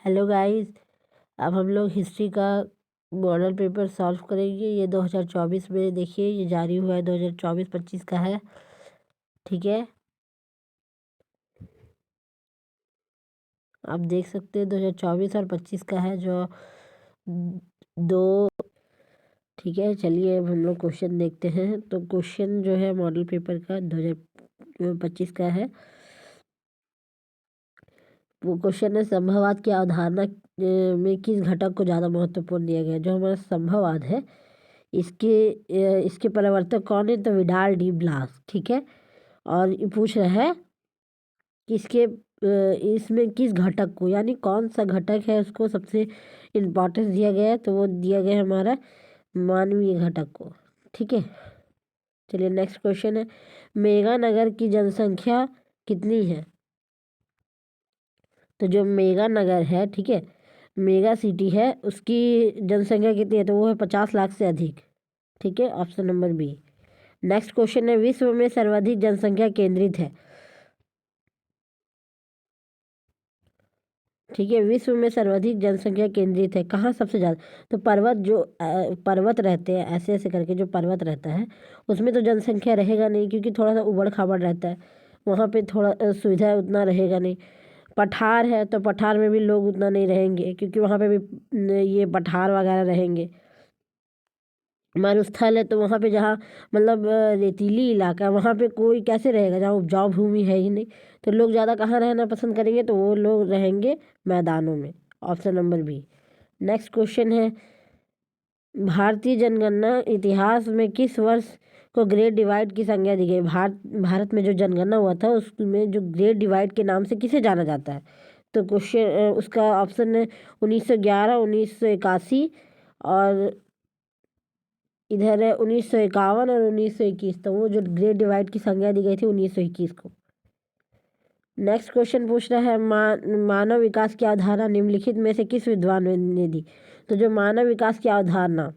Hello guys, अब हम लोग हिस्ट्री का मॉडल पेपर सॉल्व करेंगे। ये 2024 में देखिए, ये जारी हुआ है, 2024-25 का है। ठीक है, आप देख सकते हैं 2024 और 25 का है जो दो। ठीक है, चलिए अब हम लोग क्वेश्चन देखते हैं। तो क्वेश्चन जो है मॉडल पेपर का 2025 का है, वो क्वेश्चन है संभववाद की अवधारणा में किस घटक को ज़्यादा महत्वपूर्ण दिया गया है। जो हमारा संभववाद है, इसके प्रवर्तक कौन है? तो विडाल डी ब्लास। ठीक है, और ये पूछ रहा है कि इसमें किस घटक को, यानी कौन सा घटक है उसको सबसे इम्पोर्टेंस दिया गया है। तो वो दिया गया है हमारा मानवीय घटक को। ठीक है, चलिए नेक्स्ट क्वेश्चन है, मेगानगर की जनसंख्या कितनी है? तो जो मेगानगर है, ठीक है, मेगा सिटी है, उसकी जनसंख्या कितनी है? तो वो है 50 लाख से अधिक। ठीक है, option number B. Next question है, विश्व में सर्वाधिक जनसंख्या केंद्रित है। ठीक है, विश्व में सर्वाधिक जनसंख्या केंद्रित है कहाँ सबसे ज़्यादा? तो पर्वत रहते हैं, ऐसे ऐसे करके जो पर्वत रहता है उसमें तो जनसंख्या रहेगा नहीं, क्योंकि थोड़ा सा उबड़ खाबड़ रहता है, वहाँ पे थोड़ा सुविधा उतना रहेगा नहीं। पठार है तो पठार में भी लोग उतना नहीं रहेंगे, क्योंकि वहाँ पे भी ये पठार वगैरह रहेंगे। मरुस्थल है तो वहाँ पे जहाँ मतलब रेतीली इलाका है, वहाँ पे कोई कैसे रहेगा जहाँ उपजाऊ भूमि है ही नहीं। तो लोग ज़्यादा कहाँ रहना पसंद करेंगे? तो वो लोग रहेंगे मैदानों में। Option number B. Next question है, भारतीय जनगणना इतिहास में किस वर्ष को ग्रेट डिवाइड की संज्ञा दी गई? भारत में जो जनगणना हुआ था उसमें जो ग्रेट डिवाइड के नाम से किसे जाना जाता है? तो क्वेश्चन उसका ऑप्शन है 1911, 1981 और इधर है 1951 और 1921। तो वो जो ग्रेट डिवाइड की संज्ञा दी गई थी 1921 को। नेक्स्ट क्वेश्चन पूछ रहा है, मानव विकास की अवधारणा निम्नलिखित में से किस विद्वान ने दी? तो जो मानव विकास की अवधारणा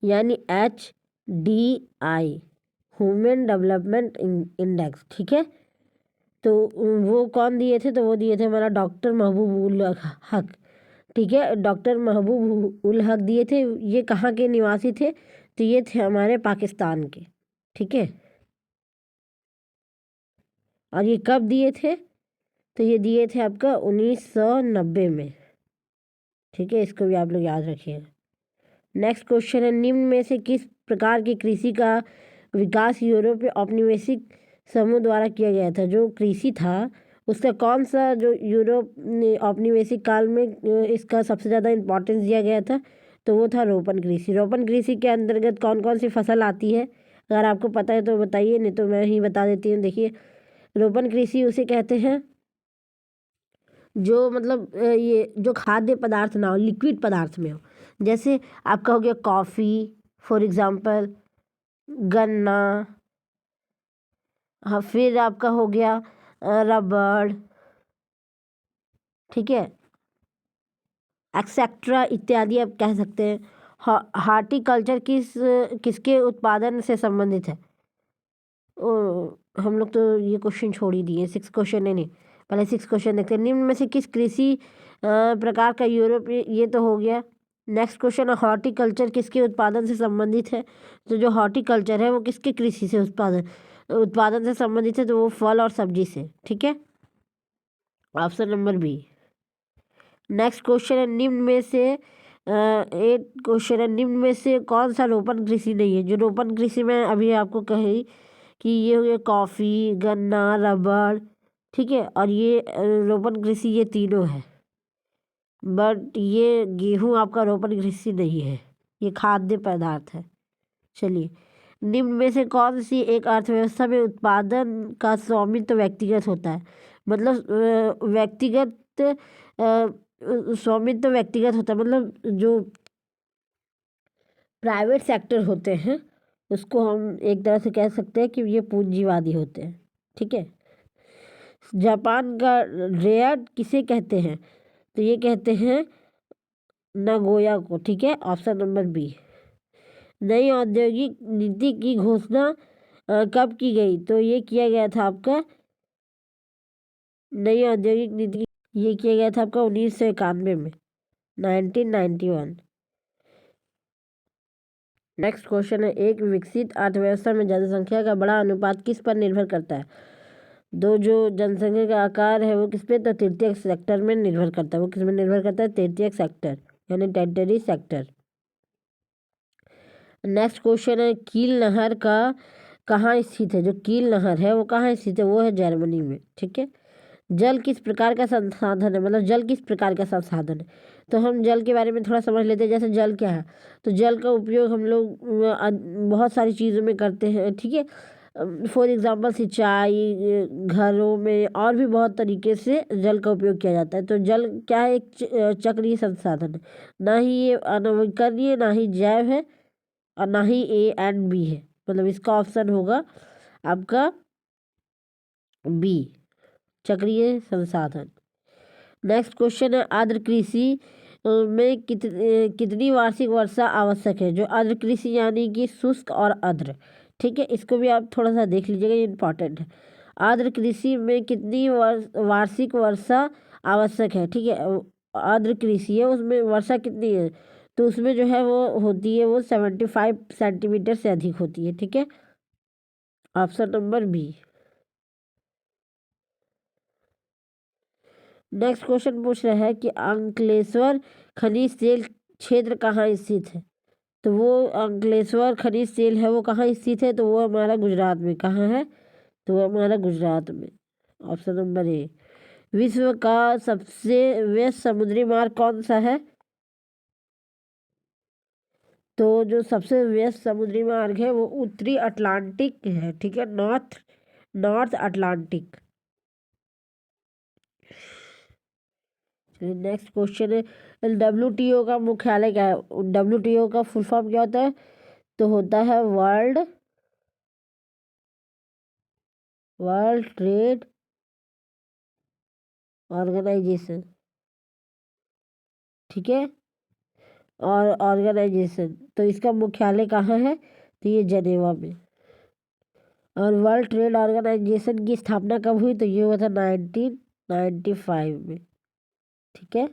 यानी HDI, ह्यूमन डेवलपमेंट इंडेक्स, ठीक है, तो वो कौन दिए थे? तो वो दिए थे हमारा डॉक्टर महबूब उल हक। ठीक है, डॉक्टर महबूब उल हक दिए थे। ये कहाँ के निवासी थे? तो ये थे हमारे पाकिस्तान के। ठीक है, और ये कब दिए थे? तो ये दिए थे आपका 1990 में। ठीक है, इसको भी आप लोग याद रखिएगा। नेक्स्ट क्वेश्चन है, निम्न में से किस प्रकार की कृषि का विकास यूरोपीय औपनिवेशिक समूह द्वारा किया गया था? जो कृषि था उसका कौन सा, जो यूरोप औपनिवेशिक काल में इसका सबसे ज़्यादा इम्पोर्टेंस दिया गया था? तो वो था रोपण कृषि। रोपण कृषि के अंतर्गत कौन कौन सी फसल आती है? अगर आपको पता है तो बताइए, नहीं तो मैं ही बता देती हूँ। देखिए, रोपण कृषि उसे कहते हैं जो मतलब ये जो खाद्य पदार्थ ना हो, लिक्विड पदार्थ में हो। जैसे आपका हो गया कॉफ़ी, फॉर एग्जांपल गन्ना, हाँ, फिर आपका हो गया रबड़, ठीक है, एक्सेट्रा इत्यादि आप कह सकते हैं। हार्टिकल्चर किसके उत्पादन से संबंधित है? हम लोग तो ये क्वेश्चन छोड़ ही दिए, 6 क्वेश्चन है नहीं, पहले 6 क्वेश्चन देखते हैं। निम्न में से किस कृषि प्रकार का यूरोप, ये तो हो गया। नेक्स्ट क्वेश्चन, हॉर्टिकल्चर किसके उत्पादन से संबंधित है? तो जो हॉर्टिकल्चर है वो किसके कृषि से उत्पादन से संबंधित है? तो वो फल और सब्जी से। ठीक है, option number B. Next question है, निम्न में से एक क्वेश्चन है, निम्न में से कौन सा रोपण कृषि नहीं है? जो रोपण कृषि में अभी आपको कही कि ये हो गया कॉफ़ी, गन्ना, रबड़, ठीक है, और ये रोपण कृषि, ये तीनों है। बट ये गेहूं आपका रोपण कृषि नहीं है, ये खाद्य पदार्थ है। चलिए, निम्न में से कौन सी एक अर्थव्यवस्था में उत्पादन का स्वामित्व व्यक्तिगत होता है? मतलब व्यक्तिगत स्वामित्व व्यक्तिगत होता है, मतलब जो प्राइवेट सेक्टर होते हैं उसको हम एक तरह से कह सकते हैं कि ये पूंजीवादी होते हैं। ठीक है, जापान का रेयड किसे कहते हैं? तो ये कहते हैं नगोया को। ठीक है, ऑप्शन नंबर बी। नई औद्योगिक नीति की घोषणा कब की गई? तो ये किया गया था आपका नई औद्योगिक नीति ये किया गया था आपका 1991 में, 1991। नेक्स्ट क्वेश्चन है, एक विकसित अर्थव्यवस्था में जनसंख्या का बड़ा अनुपात किस पर निर्भर करता है? दो जो जनसंख्या का आकार है वो किस पे, तो तृतीयक सेक्टर में निर्भर करता है। वो किस में निर्भर करता है? तृतीयक सेक्टर, यानी टेरिटरी सेक्टर। नेक्स्ट क्वेश्चन है, कील नहर का कहाँ स्थित है? जो कील नहर है वो कहाँ स्थित है? वो है जर्मनी में। ठीक है। जल किस प्रकार का संसाधन है? मतलब जल किस प्रकार का संसाधन है? तो हम जल के बारे में थोड़ा समझ लेते हैं। जैसे जल क्या है, तो जल का उपयोग हम लोग बहुत सारी चीज़ों में करते हैं। ठीक है। फॉर एग्जांपल सिंचाई, घरों में, और भी बहुत तरीके से जल का उपयोग किया जाता है। तो जल क्या है? एक चक्रीय संसाधन है। ना ही ये अनवीकरणीय, ना ही जैव है, और ना ही A and B है। मतलब इसका ऑप्शन होगा आपका बी, चक्रीय संसाधन। नेक्स्ट क्वेश्चन है, आर्द्र कृषि में कितनी वार्षिक वर्षा आवश्यक है? जो आर्द्र कृषि यानी कि शुष्क और आर्द्र। ठीक है, इसको भी आप थोड़ा सा देख लीजिएगा, ये इंपॉर्टेंट है। आर्द्र कृषि में कितनी वार्षिक वर्षा आवश्यक है? ठीक है, आर्द्र कृषि है उसमें वर्षा कितनी है? तो उसमें जो है वो होती है, वो 75 सेंटीमीटर से अधिक होती है। ठीक है, option number B. Next question पूछ रहा है कि अंकलेश्वर खनिज तेल क्षेत्र कहाँ स्थित है? तो वो अंकलेश्वर खनिज तेल है वो कहाँ स्थित है? तो वो हमारा गुजरात में। कहाँ है? तो वो हमारा गुजरात में। Option number A. विश्व का सबसे व्यस्त समुद्री मार्ग कौन सा है? तो जो सबसे व्यस्त समुद्री मार्ग है वो उत्तरी अटलांटिक है। ठीक है, north north Atlantic. Next question है, WTO का मुख्यालय क्या है? WTO का फुल फॉर्म क्या होता है? तो होता है वर्ल्ड ट्रेड ऑर्गेनाइजेशन। ठीक है, और ऑर्गेनाइजेशन, तो इसका मुख्यालय कहाँ है? तो ये जनेवा में। और वर्ल्ड ट्रेड ऑर्गेनाइजेशन की स्थापना कब हुई? तो ये हुआ था 1995 में। ठीक है।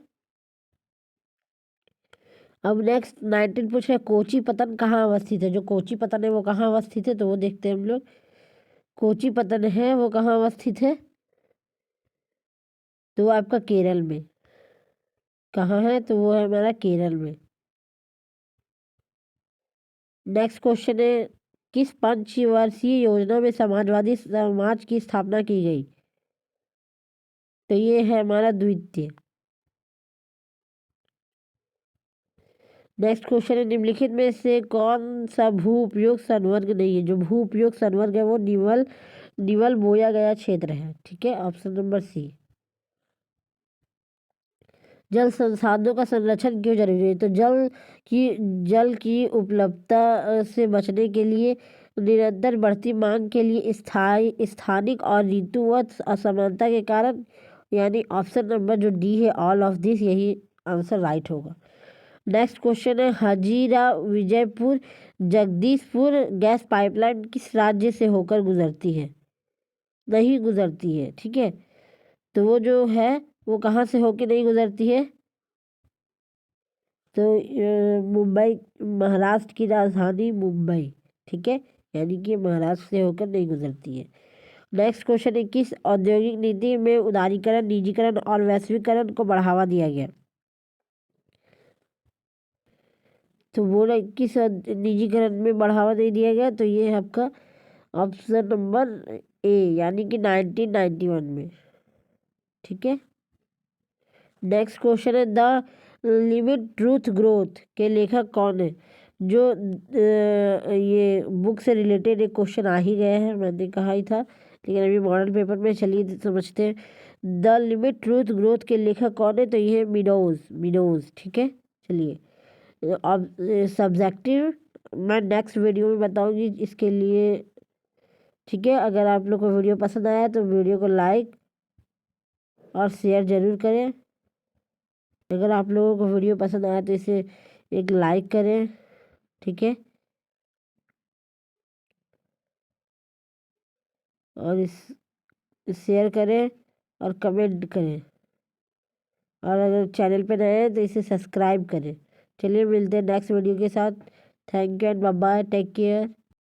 अब नेक्स्ट 19 पूछ रहे, कोची पतन कहाँ अवस्थित है? जो कोची पतन है वो कहाँ अवस्थित है? तो वो देखते हैं हम लोग। कोची पतन है वो कहाँ अवस्थित है? तो वो आपका केरल में। कहाँ है? तो वो है हमारा केरल में। नेक्स्ट क्वेश्चन है, किस पंचवर्षीय योजना में समाजवादी समाज की स्थापना की गई? तो ये है हमारा द्वितीय। नेक्स्ट क्वेश्चन है, निम्नलिखित में से कौन सा भू उपयोग संवर्ग नहीं है? जो भू उपयोग संवर्ग है वो निवल निवल बोया गया क्षेत्र है। ठीक है, ऑप्शन नंबर सी। जल संसाधनों का संरक्षण क्यों जरूरी है? तो जल की उपलब्धता से बचने के लिए, निरंतर बढ़ती मांग के लिए, स्थानिक और ऋतुवत असमानता के कारण, यानी ऑप्शन नंबर जो डी है, ऑल ऑफ दिस, यही आंसर राइट होगा। नेक्स्ट क्वेश्चन है, हजीरा विजयपुर जगदीशपुर गैस पाइपलाइन किस राज्य से होकर गुजरती है? नहीं गुजरती है। ठीक है, तो वो जो है वो कहाँ से होकर नहीं गुजरती है? तो मुंबई, महाराष्ट्र की राजधानी मुंबई। ठीक है, यानी कि महाराष्ट्र से होकर नहीं गुजरती है। नेक्स्ट क्वेश्चन है, किस औद्योगिक नीति में उदारीकरण, निजीकरण और वैश्वीकरण को बढ़ावा दिया गया? तो बोला किस निजीकरण में बढ़ावा नहीं दिया गया? तो ये है आपका ऑप्शन नंबर ए, यानी कि 1991 में। ठीक है। नेक्स्ट क्वेश्चन है, द लिमिट ट्रूथ ग्रोथ के लेखक कौन है? जो ये बुक से रिलेटेड एक क्वेश्चन आ ही गया है, मैंने कहा ही था, लेकिन अभी मॉडल पेपर में चलिए समझते हैं। द लिमिट ट्रूथ ग्रोथ के लेखक कौन है? तो ये है मिडोज। ठीक है, चलिए। अब सब्जेक्टिव मैं नेक्स्ट वीडियो में बताऊंगी इसके लिए। ठीक है, अगर आप लोग को वीडियो पसंद आया तो वीडियो को लाइक और शेयर ज़रूर करें। अगर आप लोगों को वीडियो पसंद आया तो इसे एक लाइक करें। ठीक है, और इस शेयर करें और कमेंट करें। और अगर चैनल पे नए हैं तो इसे सब्सक्राइब करें। चलिए मिलते हैं नेक्स्ट वीडियो के साथ। Thank you and bye bye, take care.